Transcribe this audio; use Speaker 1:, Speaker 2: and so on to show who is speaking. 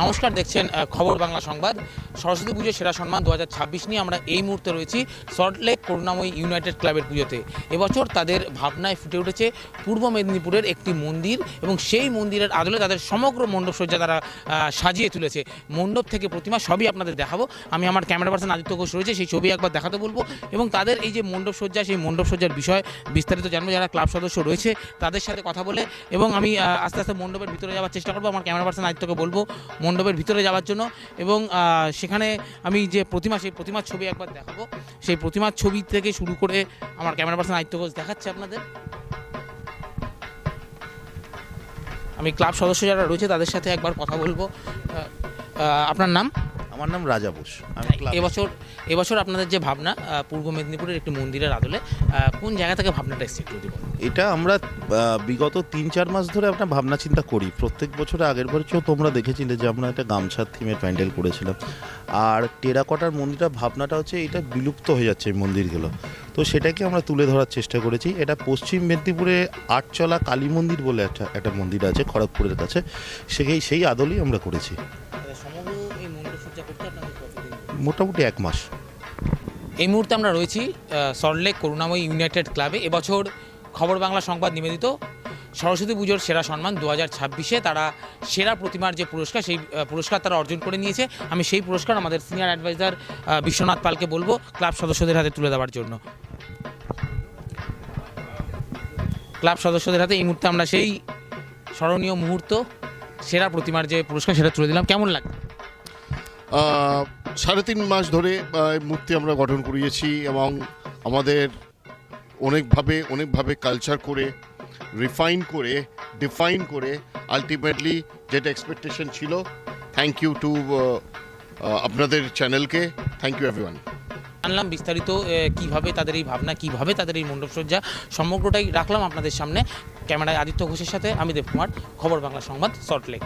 Speaker 1: নমস্কার, দেখছেন খবর বাংলা সংবাদ। সরস্বতী পুজোর সেরা সম্মান 2026 নিয়ে আমরা এই মুহূর্তে রয়েছি সল্টলেক করুণাময়ী ইউনাইটেড ক্লাবের পুজোতে। এবছর তাদের ভাবনায় ফুটে উঠেছে পূর্ব মেদিনীপুরের একটি মন্দির এবং সেই মন্দিরের আদলে তাদের সমগ্র মণ্ডপসজ্জা তারা সাজিয়ে তুলেছে। মণ্ডপ থেকে প্রতিমা সবই আপনাদের দেখাবো। আমি আমার ক্যামেরা পার্সন আদিত্য ঘোষ রয়েছে, সেই ছবি একবার দেখাতে বলবো এবং তাদের এই যে মণ্ডপসজ্জা, সেই মণ্ডপসজ্জার বিষয়ে বিস্তারিত জানবো যারা ক্লাব সদস্য রয়েছে তাদের সাথে কথা বলে। এবং আমি আস্তে আস্তে মণ্ডপের ভিতরে যাওয়ার চেষ্টা করবো। আমার ক্যামেরা পার্সন আদিত্যকে বলবো মণ্ডপের ভিতরে যাওয়ার জন্য এবং সেখানে আমি যে প্রতিমা, সেই প্রতিমার ছবি একবার দেখাবো। সেই প্রতিমার ছবি থেকে শুরু করে আমার ক্যামেরা পার্সন আদিত্য ঘোষ দেখাচ্ছে আপনাদের। আমি ক্লাব সদস্য যারা রয়েছে তাদের সাথে একবার কথা বলবো। আপনার নাম?
Speaker 2: আমার নাম রাজা বোস। আমি
Speaker 1: এবছর আপনাদের যে ভাবনা পূর্ব মেদিনীপুরের একটি মন্দিরের আদলে, কোন জায়গা থেকে ভাবনাটা এসেছে একটু দিব?
Speaker 2: এটা আমরা বিগত 3-4 মাস ধরে একটা ভাবনা চিন্তা করি। প্রত্যেক বছরে আগের বছর তোমরা দেখেছিলে যে আমরা একটা গামছার থিমের প্যান্ডেল করেছিলাম। আর টেরাকোটার মন্দিরটা ভাবনাটা হচ্ছে এটা বিলুপ্ত হয়ে যাচ্ছে এই মন্দিরগুলো, তো সেটাকে আমরা তুলে ধরার চেষ্টা করেছি। এটা পশ্চিম মেদিনীপুরে আটচলা কালী মন্দির বলে একটা মন্দির আছে খড়গপুরের কাছে, সেই আদলেই আমরা করেছি। মোটামুটি 1 মাস।
Speaker 1: এই মুহূর্তে আমরা রয়েছি সল্টলেক করুণাময়ী ইউনাইটেড ক্লাবে। এবছর খবর বাংলা সংবাদ নিবেদিত সরস্বতী পুজোর সেরা সম্মান 2026-এ তারা সেরা প্রতিমার যে পুরস্কার, সেই পুরস্কার তারা অর্জন করে নিয়েছে। আমি সেই পুরস্কার আমাদের সিনিয়র অ্যাডভাইজার বিশ্বনাথ পালকে বলবো ক্লাব সদস্যদের হাতে তুলে দেওয়ার জন্য। ক্লাব সদস্যদের হাতে এই মুহূর্তে আমরা সেই স্মরণীয় মুহূর্ত, সেরা প্রতিমার যে পুরস্কার সেটা তুলে দিলাম। কেমন লাগে?
Speaker 3: 3.5 মাস ধরে মূর্তি আমরা গঠন করিয়েছি এবং আমাদের অনেকভাবে কালচার করে, রিফাইন করে, ডিফাইন করে আলটিমেটলি যেটা এক্সপেকটেশন ছিল। থ্যাংক ইউ টু আপনাদের চ্যানেলকে, থ্যাংক ইউ এভরিওয়ান।
Speaker 1: জানলাম বিস্তারিত কিভাবে তাদের এই ভাবনা, কিভাবে তাদের এই মণ্ডপসজ্জা, সমগ্রটাই রাখলাম আপনাদের সামনে। ক্যামেরায় আদিত্য ঘোষের সাথে আমি দেবকুমার, খবর বাংলা সংবাদ, সল্টলেক।